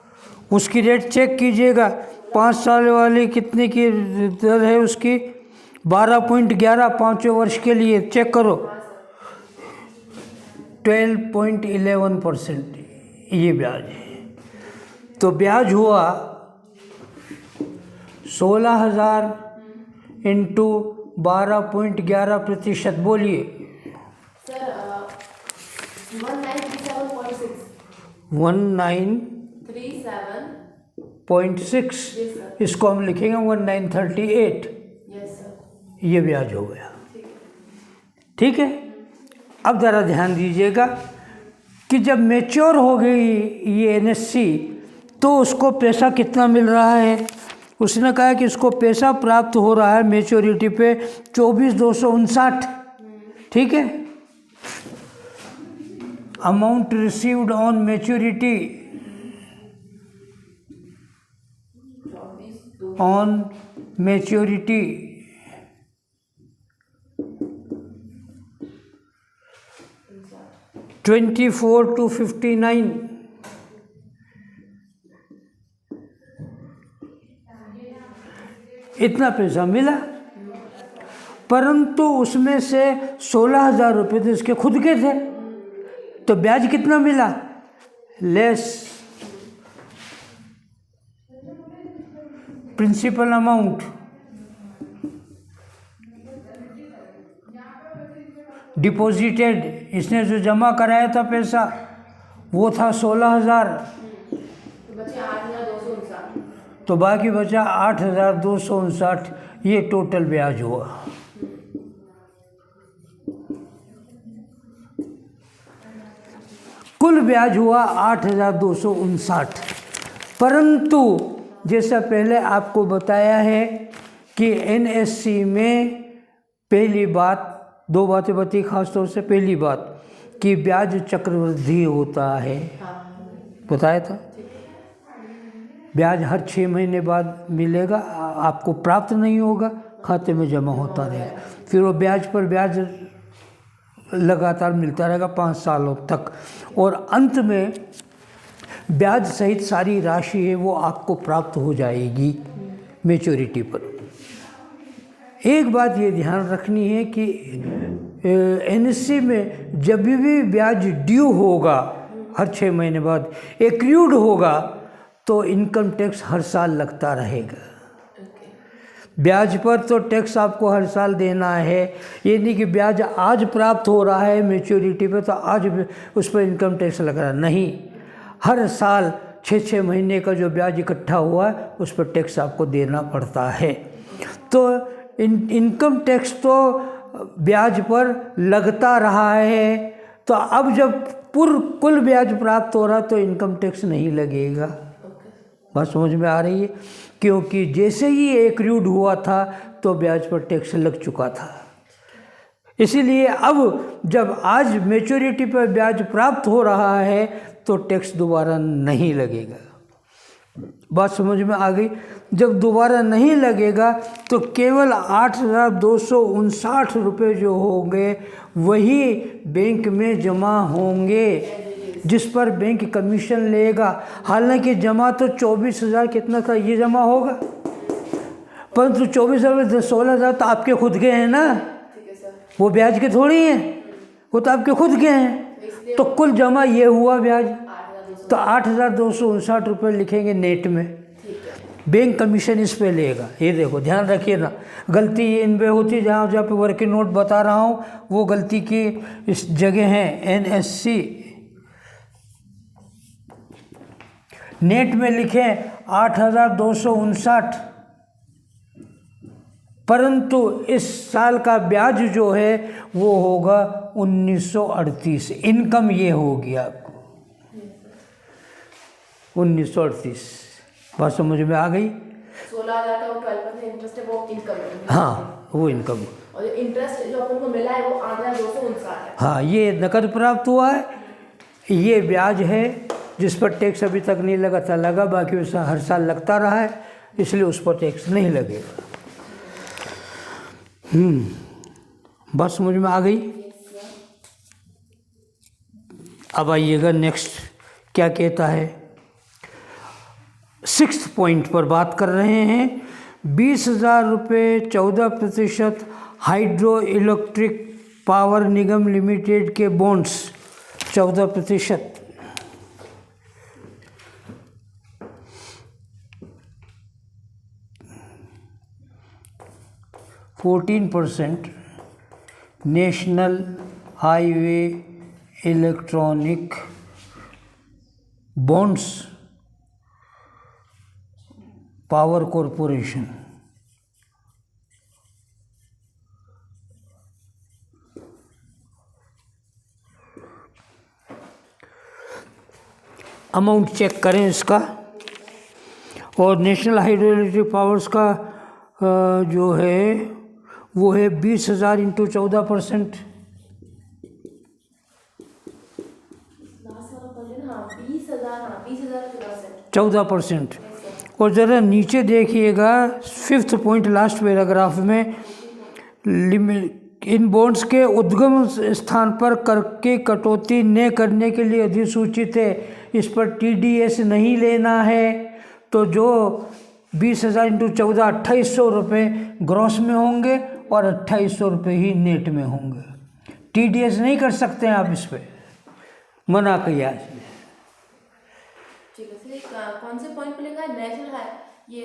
उसकी रेट चेक कीजिएगा 5 साल वाली कितने की दर है उसकी, 12.11 पाँचवें वर्ष के लिए चेक करो, 12.11% ये ब्याज है। तो ब्याज हुआ 16,000 इंटू 12.11%। बोलिए सर 1937.6 1937.6, इसको हम लिखेंगे 1938, यस सर। ये ब्याज हो गया। ठीक है, अब ज़रा ध्यान दीजिएगा कि जब मैच्योर हो गई ये NSC तो उसको पैसा कितना मिल रहा है। उसने कहा कि इसको पैसा प्राप्त हो रहा है मैच्योरिटी पे 24,259। ठीक है, amount received on maturity, on maturity 24 to 59, इतना पैसा मिला। परंतु उसमें से 16,000 रुपये तो इसके खुद के थे, तो ब्याज कितना मिला? लेस प्रिंसिपल अमाउंट डिपॉजिटेड, इसने जो जमा कराया था पैसा वो था 16,000, तो बाकी बचा 8,259, ये टोटल ब्याज हुआ। कुल ब्याज हुआ 8,259। परंतु जैसा पहले आपको बताया है कि एनएससी में पहली बात, दो बातें बताई खास तौर से। पहली बात कि ब्याज चक्रवृद्धि होता है, बताया था। ब्याज हर 6 महीने बाद मिलेगा, आपको प्राप्त नहीं होगा, खाते में जमा होता रहेगा। फिर वो ब्याज पर ब्याज लगातार मिलता रहेगा 5 सालों तक, और अंत में ब्याज सहित सारी राशि है वो आपको प्राप्त हो जाएगी मैच्योरिटी पर। एक बात ये ध्यान रखनी है कि एनएससी में जब भी ब्याज ड्यू होगा हर 6 महीने बाद, एक्रूड होगा, तो इनकम टैक्स हर साल लगता रहेगा। ब्याज पर तो टैक्स आपको हर साल देना है, ये नहीं कि ब्याज आज प्राप्त हो रहा है मैच्योरिटी पे तो आज उस पर इनकम टैक्स लग रहा है, नहीं। हर साल 6-6 महीने का जो ब्याज इकट्ठा हुआ है उस पर टैक्स आपको देना पड़ता है। तो इनकम टैक्स तो ब्याज पर लगता रहा है, तो अब जब कुल ब्याज प्राप्त हो रहा तो इनकम टैक्स नहीं लगेगा। बात समझ में आ रही है? क्योंकि जैसे ही एक्रूड हुआ था तो ब्याज पर टैक्स लग चुका था। इसीलिए अब जब आज मैच्योरिटी पर ब्याज प्राप्त हो रहा है तो टैक्स दोबारा नहीं लगेगा। बात समझ में आ गई? जब दोबारा नहीं लगेगा तो केवल 8,259 रुपये जो होंगे वही बैंक में जमा होंगे, जिस पर बैंक कमीशन लेगा। हालांकि जमा तो 24,000 कितना था ये जमा होगा, परंतु 24,000 में 16,000 तो आपके खुद के हैं ना, वो ब्याज के थोड़ी हैं, वो तो आपके खुद के हैं। तो कुल जमा ये हुआ ब्याज, तो 8,259 रुपये लिखेंगे नेट में, बैंक कमीशन इस पे लेगा। ये देखो ध्यान रखिए ना, गलती ये इन पे होती है, जहाँ जहाँ पे वर्किंग नोट बता रहा हूँ वो गलती की इस जगह है। एनएससी नेट में लिखें 8,259, परंतु इस साल का ब्याज जो है वो होगा 1,938। इनकम ये होगी आपको 1,938। बात समझ में आ गई? 16,000 का 12% इंटरेस्ट है, वो इनकम है। हाँ, वो इनकम। और जो इंटरेस्ट जो अपन को मिला है वो 8,259 है। हाँ, ये नकद प्राप्त हुआ है, ये ब्याज है जिस पर टैक्स अभी तक नहीं लगा था, लगा, बाकी वैसा हर साल लगता रहा है, इसलिए उस पर टैक्स नहीं लगेगा। बात समझ में आ गई? अब आइएगा नेक्स्ट क्या कहता है। 6th पॉइंट पर बात कर रहे हैं। 20,000 रुपये 14% hydro electric power Nigam limited के bonds 14%, 14% national highway electronic bonds power corporation, amount check करें इसका। और नेशनल हाइड्रो इलेक्ट्रिक पावर्स का जो है वो है 20,000 इंटू 14%, 14%। और ज़रा नीचे देखिएगा 5th पॉइंट लास्ट पैराग्राफ में, इन बॉन्ड्स के उद्गम स्थान पर कर के कटौती न करने के लिए अधिसूचित है, इस पर टीडीएस नहीं लेना है। तो जो 20,000 इंटू 14 2,800 रुपये ग्रॉस में होंगे और 2800 रुपये ही नेट में होंगे। TDS नहीं कर सकते हैं आप इस पर, मना किया इसने। ठीक है सर, कौन से पॉइंट पे लिखा है नेशनल ये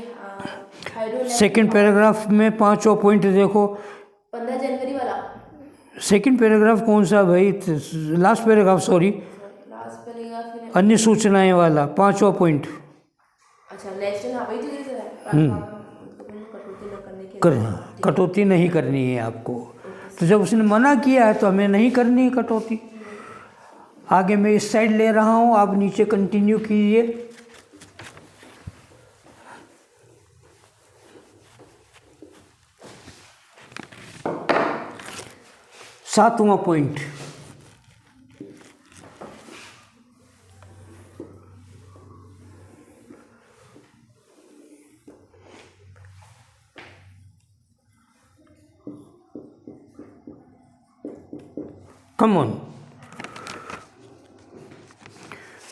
हाइड्रो? सेकंड पैराग्राफ में 5वां पॉइंट देखो, 15 जनवरी वाला सेकंड पैराग्राफ कौन सा भाई, लास्ट पैराग्राफ, सॉरी, लास्ट पे लिखा फिर अन्य सूचनाएं वाला 5वां पॉइंट। अच्छा नेशनल, हाँ वही तो जैसे है कटौती न करने के कटौती नहीं करनी है आपको, तो जब उसने मना किया है तो हमें नहीं करनी है कटौती। आगे मैं इस साइड ले रहा हूँ, आप नीचे कंटिन्यू कीजिए। सातवां पॉइंट, कम ऑन,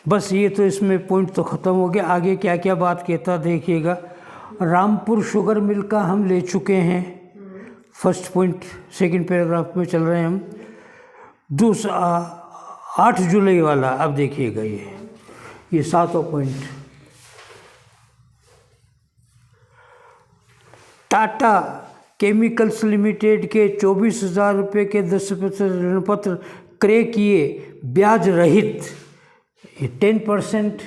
बस ये तो इसमें पॉइंट तो ख़त्म हो गया। आगे क्या क्या बात कहता देखिएगा। रामपुर शुगर मिल का हम ले चुके हैं, फर्स्ट पॉइंट, सेकंड पैराग्राफ में चल रहे हैं हम। दूसरा 8 जुलाई वाला, अब देखिएगा ये 7वां पॉइंट, टाटा केमिकल्स लिमिटेड के 24,000 रुपये के 10% ऋण पत्र क्रय किए ब्याज रहित, 10%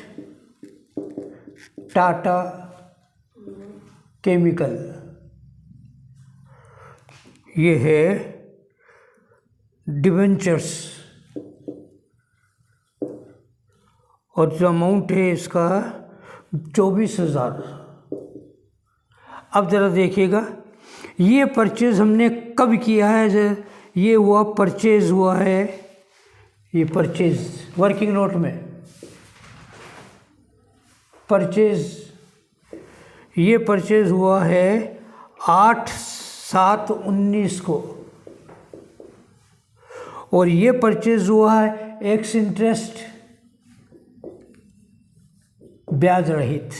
टाटा केमिकल, ये है डिबेंचर्स, और जो अमाउंट है इसका 24,000। अब ज़रा देखिएगा, ये परचेज़ हमने कब किया है, ये हुआ परचेज़ हुआ है, ये परचेज़ वर्किंग नोट में परचेज़, ये परचेज़ हुआ है 8/7/19 को, और ये परचेज़ हुआ है एक्स इंटरेस्ट ब्याज रहित।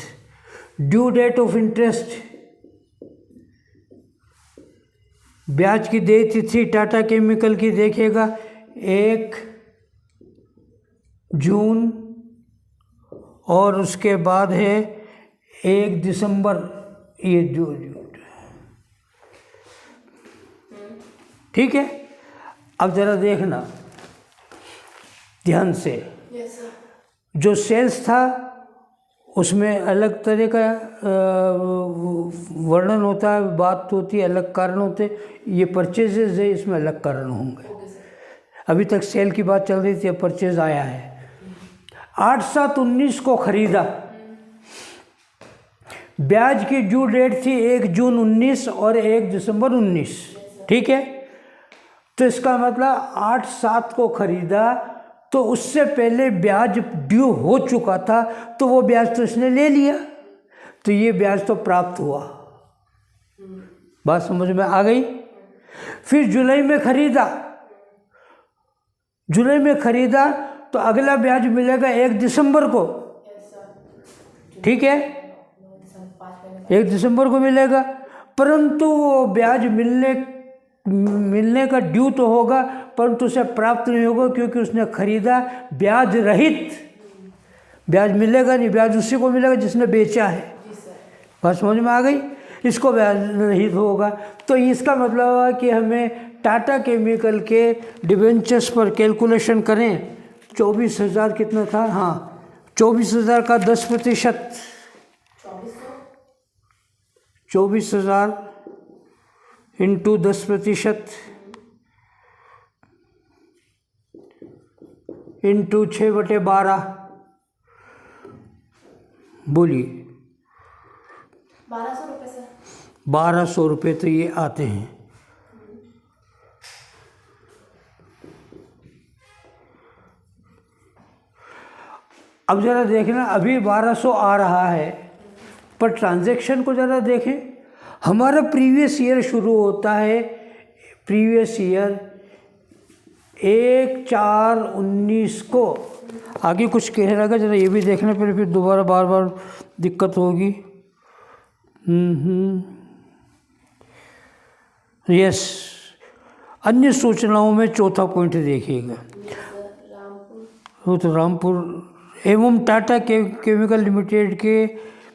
ड्यू डेट ऑफ इंटरेस्ट, ब्याज की देय तिथि टाटा केमिकल की देखिएगा 1 जून, और उसके बाद है 1 दिसंबर, ये जो ठीक है। अब ज़रा देखना ध्यान से, यस सर, जो सेल्स था उसमें अलग तरह का वर्णन होता है, बात होती है, अलग कारण होते, ये परचेजेज है, इसमें अलग कारण होंगे। अभी तक सेल की बात चल रही थी, अब परचेज आया है। 8/7/19 को खरीदा, ब्याज की ड्यू डेट थी 1 जून 19 और 1 दिसंबर 19, ठीक है। तो इसका मतलब 8/7 को खरीदा तो उससे पहले ब्याज ड्यू हो चुका था, तो वो ब्याज तो इसने ले लिया, तो ये ब्याज तो प्राप्त हुआ। बात समझ में आ गई। फिर जुलाई में खरीदा, जुलाई में खरीदा तो अगला ब्याज मिलेगा 1 दिसंबर को, ठीक है, 1 दिसंबर को मिलेगा, परंतु वो ब्याज मिलने का ड्यू तो होगा, परंतु उसे प्राप्त नहीं होगा, क्योंकि उसने खरीदा ब्याज रहित। ब्याज मिलेगा नहीं, ब्याज उसी को मिलेगा जिसने बेचा है। बात समझ में आ गई। इसको ब्याज रहित होगा, तो इसका मतलब है कि हमें टाटा केमिकल के डिबेंचर्स पर कैलकुलेशन करें। 24,000 कितना था, हाँ 24,000 का 10%, 24,000 इंटू 10% इंटू 6/12, बोलिए 1200 रुपये सर। 1200 रुपये तो ये आते हैं। अब ज़रा देखना, अभी 1200 आ रहा है, पर ट्रांजैक्शन को ज़रा देखें। हमारा प्रीवियस ईयर शुरू होता है, प्रीवियस ईयर 1/4/19 को, आगे कुछ कह रहेगा, ज़रा ये भी देखने पर फिर दोबारा बार बार दिक्कत होगी। यस, अन्य सूचनाओं में चौथा पॉइंट देखिएगा। वो तो रामपुर एवं टाटा केमिकल लिमिटेड के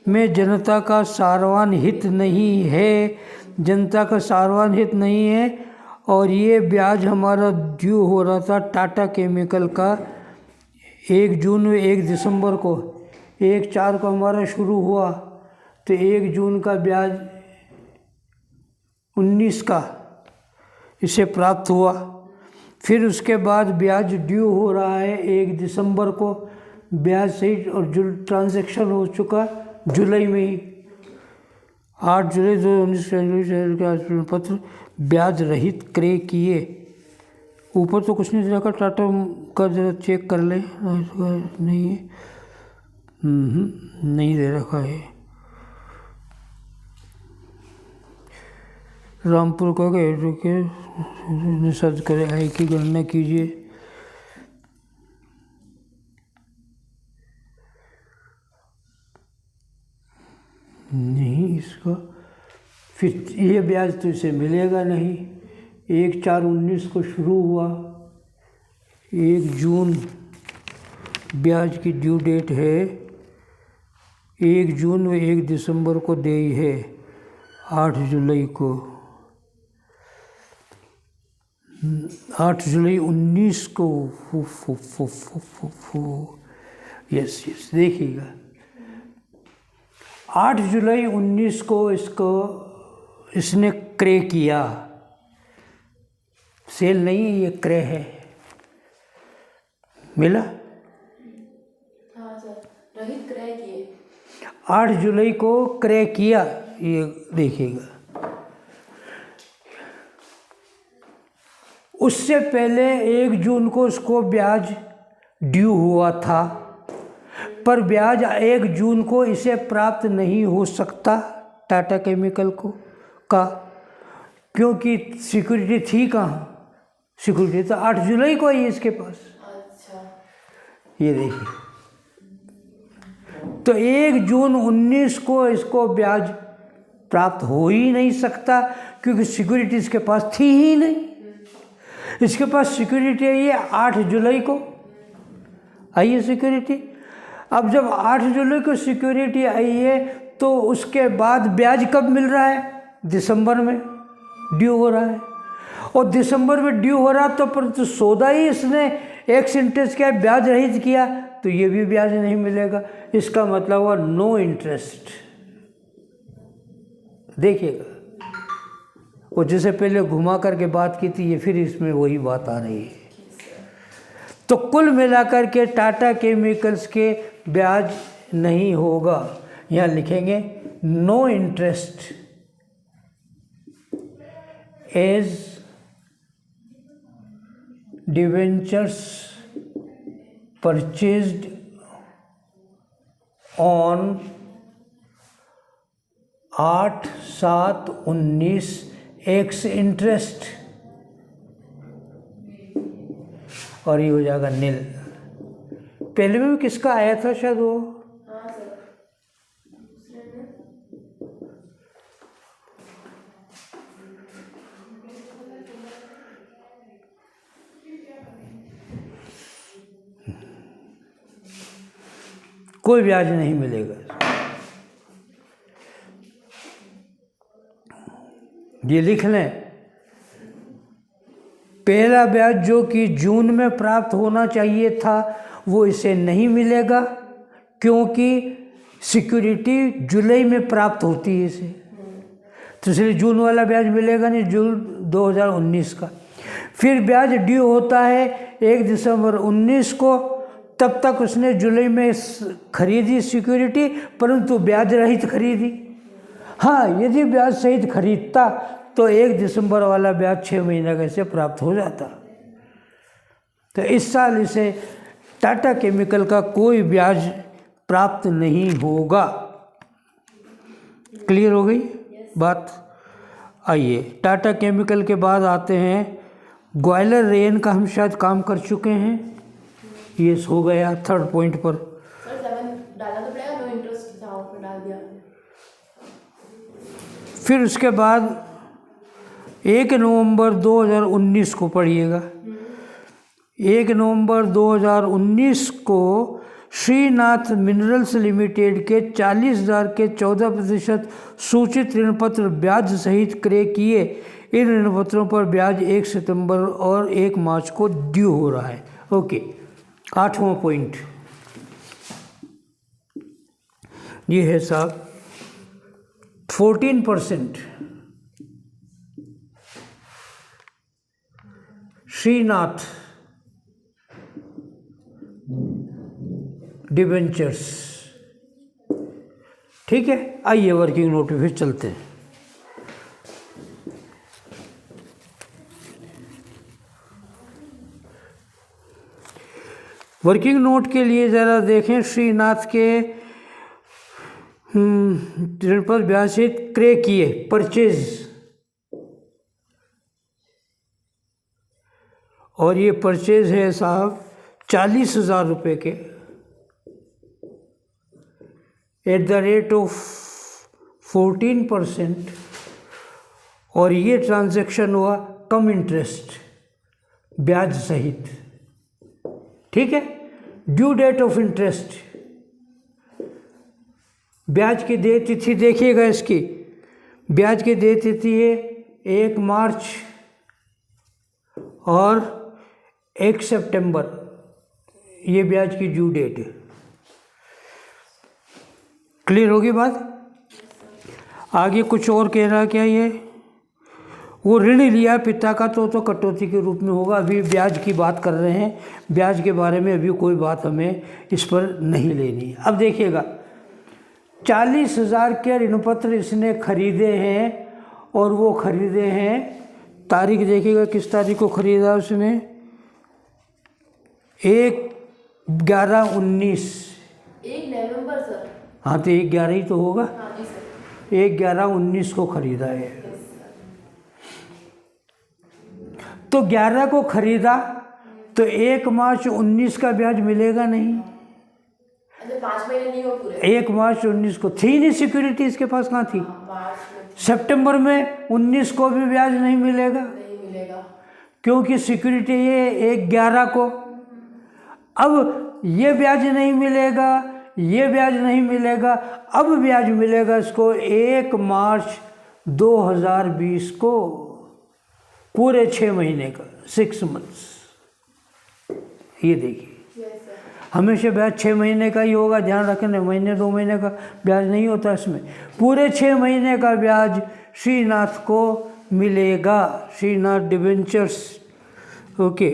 में जनता का सार्वजनिक हित नहीं है, जनता का सार्वजनिक हित नहीं है। और ये ब्याज हमारा ड्यू हो रहा था टाटा केमिकल का 1 जून 1 दिसंबर को, 1/4 को हमारा शुरू हुआ, तो 1 जून का ब्याज 19 का इसे प्राप्त हुआ। फिर उसके बाद ब्याज ड्यू हो रहा है 1 दिसंबर को, ब्याज सहित और ट्रांजैक्शन हो चुका जुलाई में ही, 8 जुलाई 2019 के पत्र ब्याज रहित क्रय किए। ऊपर तो कुछ नहीं दे रखा, टाटा का जरा चेक कर ले, नहीं है, नहीं दे रखा है। रामपुर का के सर्च करें, आय की गणना कीजिए। नहीं, इसका फिर ये ब्याज तो इसे मिलेगा नहीं। 1/4/19 को शुरू हुआ, 1 जून ब्याज की ड्यू डेट है, 1 जून व 1 दिसंबर को देई है, 8 जुलाई को, 8 जुलाई 19 को। यस यस, देखिएगा 8 जुलाई 19 को इसने क्रय किया, सेल नहीं, ये क्रय है। मिला? हाँ सर, रहित क्रय किए। 8 जुलाई को क्रय किया, ये देखिएगा। उससे पहले 1 जून को उसको ब्याज ड्यू हुआ था, पर ब्याज 1 जून को इसे प्राप्त नहीं हो सकता टाटा केमिकल को का, क्योंकि सिक्योरिटी थी कहाँ, सिक्योरिटी तो 8 जुलाई को आई इसके पास। अच्छा, ये देखिए, तो 1 जून 19 को इसको ब्याज प्राप्त हो ही नहीं सकता, क्योंकि सिक्योरिटी इसके पास थी ही नहीं। इसके पास सिक्योरिटी आई है 8 जुलाई को आई है सिक्योरिटी। अब जब 8 जुलाई को सिक्योरिटी आई है, तो उसके बाद ब्याज कब मिल रहा है? दिसंबर में ड्यू हो रहा है, और दिसंबर में ड्यू हो रहा, तो पर तो सौदा ही इसने एक्स इंटरेस्ट किया, ब्याज रहित किया, तो ये भी ब्याज नहीं मिलेगा। इसका मतलब हुआ नो इंटरेस्ट। देखिएगा, वो जैसे पहले घुमा करके बात की थी, ये फिर इसमें वही बात आ रही है। तो कुल मिलाकर के टाटा केमिकल्स के ब्याज नहीं होगा, यहाँ लिखेंगे no interest as debentures purchased on 8/7/19 ex interest, और ये हो जाएगा नील। पहले में किसका आया था शायद वो? हाँ सर, दूसरे में कोई ब्याज नहीं मिलेगा। ये लिख लें, पहला ब्याज जो कि जून में प्राप्त होना चाहिए था, वो इसे नहीं मिलेगा, क्योंकि सिक्योरिटी जुलाई में प्राप्त होती है इसे, तो इसलिए जून वाला ब्याज मिलेगा नहीं, जून 2019 का। फिर ब्याज ड्यू होता है 1 दिसंबर 19 को, तब तक उसने जुलाई में खरीदी सिक्योरिटी, परंतु ब्याज रहित खरीदी। हाँ, यदि ब्याज सहित खरीदता तो 1 दिसंबर वाला ब्याज 6 महीने का इसे प्राप्त हो जाता। तो इस साल इसे टाटा केमिकल का कोई ब्याज प्राप्त नहीं होगा। क्लियर हो गई बात? आइए, टाटा केमिकल के बाद आते हैं ग्वालियर रेन का, हम शायद काम कर चुके हैं, ये हो गया 3rd पॉइंट पर। सर 7 डालना तो पड़ेगा, नो इंटरेस्ट था ऊपर डाल दिया। फिर उसके बाद 1 नवंबर 2019 को पढ़िएगा। 1 नवंबर 2019 को श्रीनाथ मिनरल्स लिमिटेड के 40,000 के 14% सूचित ऋण पत्र ब्याज सहित क्रय किए। इन ऋण पत्रों पर ब्याज 1 सितंबर और 1 मार्च को ड्यू हो रहा है। ओके, 8वां पॉइंट ये है साहब 14% श्रीनाथ डिबेंचर्स। ठीक है, आइए वर्किंग नोट पे फिर चलते हैं। वर्किंग नोट के लिए ज़रा देखें, श्रीनाथ के ऋण पर ब्याज से क्रय किए, परचेज, और ये परचेज है साहब 40,000 रुपये के एट द रेट ऑफ 14%, और ये ट्रांजैक्शन हुआ कम इंटरेस्ट ब्याज सहित। ठीक है, ड्यू डेट ऑफ इंटरेस्ट, ब्याज की देय तिथि देखिएगा इसकी, ब्याज की देय तिथि है 1 मार्च और 1 सितंबर, ये ब्याज की ड्यू डेट है। क्लियर होगी बात? आगे कुछ और कह रहा क्या ये, वो ऋण लिया पिता का तो कटौती के रूप में होगा। अभी ब्याज की बात कर रहे हैं, ब्याज के बारे में अभी कोई बात हमें इस पर नहीं लेनी। अब देखिएगा 40,000 के ऋण पत्र इसने खरीदे हैं, और वो खरीदे हैं, तारीख देखिएगा किस तारीख को खरीदा उसने, 1/11/19। 1 नवंबर सर। हाँ तो 1/11 ही तो होगा। हाँ जी सर। 1/11/19 को खरीदा है। तो 11 को खरीदा तो 1 मार्च 19 का ब्याज मिलेगा नहीं। अच्छा, 5 महीने नहीं हो पूरे। 1 मार्च 19 को थी नहीं सिक्योरिटी, इसके पास कहाँ थी। सितंबर में 19 को भी ब्याज नहीं मिलेगा, नहीं मिलेगा, क्योंकि सिक्योरिटी ये 1/11 को। अब ये ब्याज नहीं मिलेगा, ये ब्याज नहीं मिलेगा, अब ब्याज मिलेगा इसको 1 मार्च 2020 को, पूरे 6 महीने का, 6 मंथ्स। ये देखिए हमेशा ब्याज 6 महीने का ही होगा, ध्यान रखना, महीने 2 महीने का ब्याज नहीं होता इसमें। पूरे 6 महीने का ब्याज श्रीनाथ को मिलेगा, Shrinath debentures. Okay,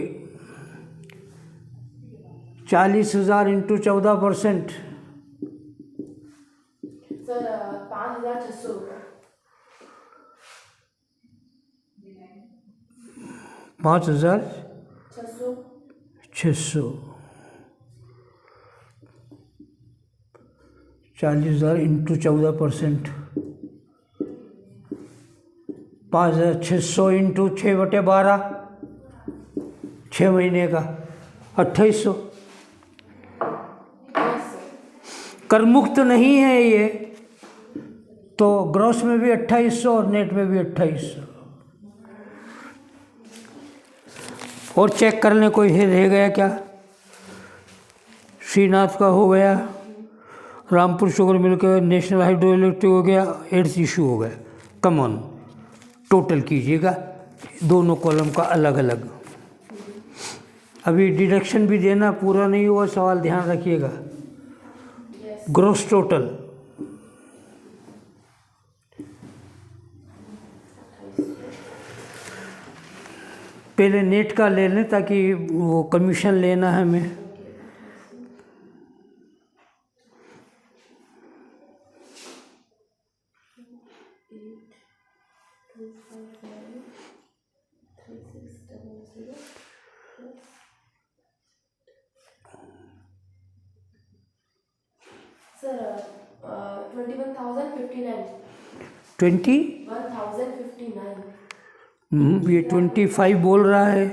40,000 into 14%, sir 5,600 रुपये। 5,600, 40,000 इंटू 14%, 5,600 इंटू 6/12, 6 महीने का 2,800। कर मुक्त नहीं है ये, तो ग्रॉस में भी 2,800 और नेट में भी 2,800। और चेक कर लें कोई रह गया क्या। श्रीनाथ का हो गया, रामपुर शुगर मिल का, नेशनल हाइड्रो इलेक्ट्रिक हो गया, एड्स इशू हो गया। कम ऑन टोटल कीजिएगा दोनों कॉलम का अलग अलग। अभी डिडक्शन भी देना पूरा नहीं हुआ सवाल, ध्यान रखिएगा। ग्रॉस टोटल पहले नेट का ले लें ताकि वो कमीशन लेना है हमें। सर 21,059। 21,059। ये 25 बोल रहा है,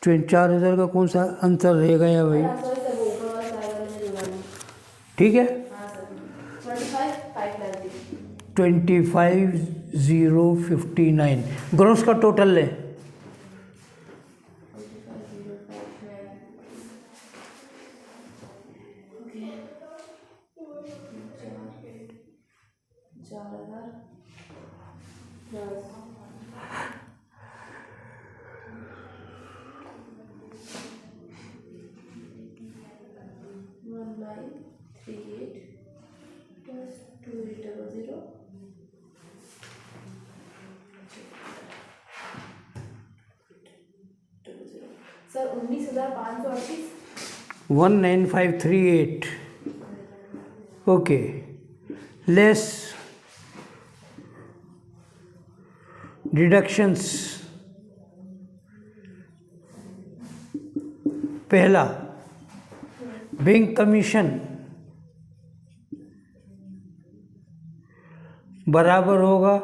4,000 का कौन सा अंतर रह गया भाई। सॉरी सर, वो ऊपर वाला 4 वाला नहीं जोड़ा नहीं। ठीक है, हाँ सर, 25,590। 25,059। ग्रॉस का टोटल लें। 1938 plus 2800 sir 19,538 19538। Okay, less deductions. पहला बैंक कमीशन बराबर होगा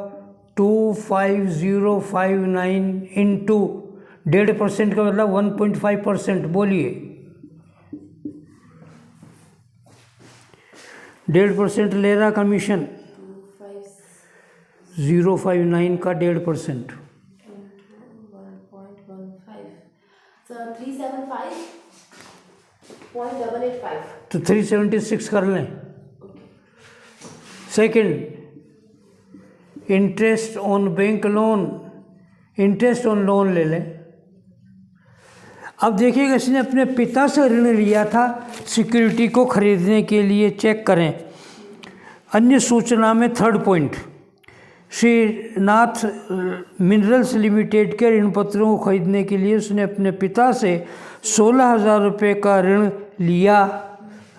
25,059 इंटू 1.5% का मतलब 1.5%। बोलिए 1.5% ले रहा कमीशन, 059 का 1.5%। 1.15 सर 375.885 तो 376 कर लें। Second, interest on bank loan, interest on loan ले लें। अब देखिएगा, इसने अपने पिता से ऋण लिया था सिक्योरिटी को खरीदने के लिए। चेक करें अन्य सूचना में third point, Shrinath minerals limited के ऋण पत्रों को खरीदने के लिए उसने अपने पिता से 16,000 रुपये का ऋण लिया।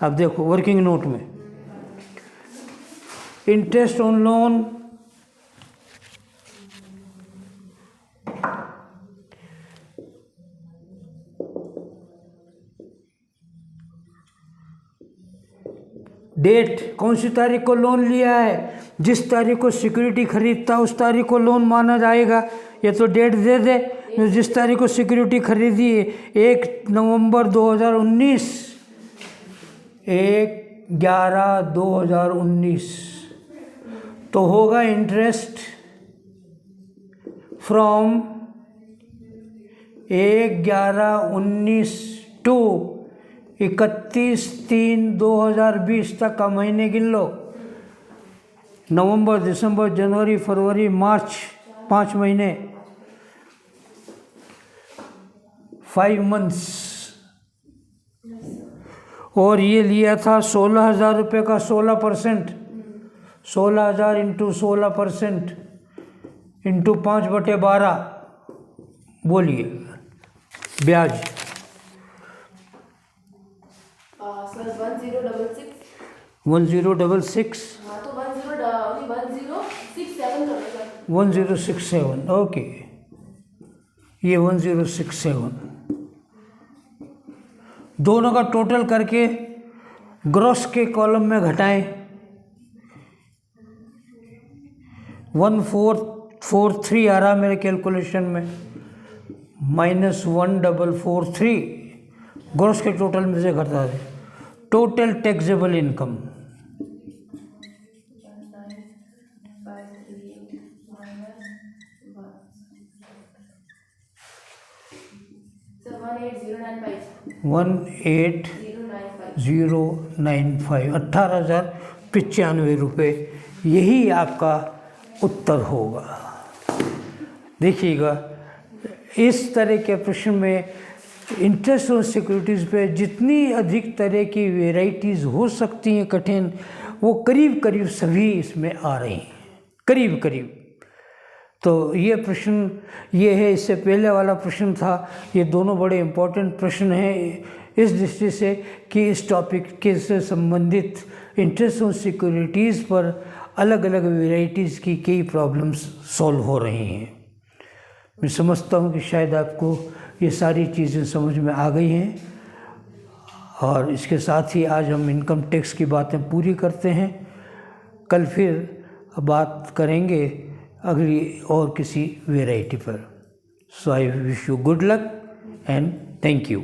अब देखो वर्किंग नोट में इंटरेस्ट ऑन लोन डेट, कौन सी तारीख को लोन लिया है, जिस तारीख को सिक्योरिटी खरीदता उस तारीख को लोन माना जाएगा। ये तो डेट दे दे, जिस तारीख को सिक्योरिटी खरीदी है 1 नवंबर 2019, 1/11/2019, तो होगा इंटरेस्ट फ्रॉम 1/11/19 टू 31/3/2020 तक का महीने गिन लो। नवंबर, दिसंबर, जनवरी, फरवरी, मार्च, 5 महीने, 5 मंथ्स। और ये लिया था 16,000 रुपये का 16%, 16,000 इंटू 16% इंटू 5/12। बोलिए ब्याज। सर 1066 1066। हाँ तो 1067 कर लो सर। 1067। ओके, ये 1067 दोनों का टोटल करके ग्रॉस के कॉलम में घटाएं। 1443 आ रहा मेरे कैलकुलेशन में, -1443 ग्रॉस के टोटल में से घटा दें। टोटल टैक्सेबल इनकम 18,095, 18,095 रुपये। यही आपका उत्तर होगा। देखिएगा, इस तरह के प्रश्न में इंटरेस्ट ऑन सिक्योरिटीज़ पे जितनी अधिक तरह की वेराइटीज़ हो सकती हैं कठिन, वो करीब करीब सभी इसमें आ रही हैं, करीब करीब। तो ये प्रश्न ये है, इससे पहले वाला प्रश्न था, ये दोनों बड़े इम्पोर्टेंट प्रश्न हैं इस दृष्टि से कि इस टॉपिक के से संबंधित इंटरेस्ट ऑन सिक्योरिटीज़ पर अलग अलग वेराइटीज़ की कई प्रॉब्लम्स सॉल्व हो रही हैं। मैं समझता हूँ कि शायद आपको ये सारी चीज़ें समझ में आ गई हैं, और इसके साथ ही आज हम इनकम टैक्स की बातें पूरी करते हैं। कल फिर बात करेंगे अगली और किसी वेराइटी पर। So I wish you good luck and thank you.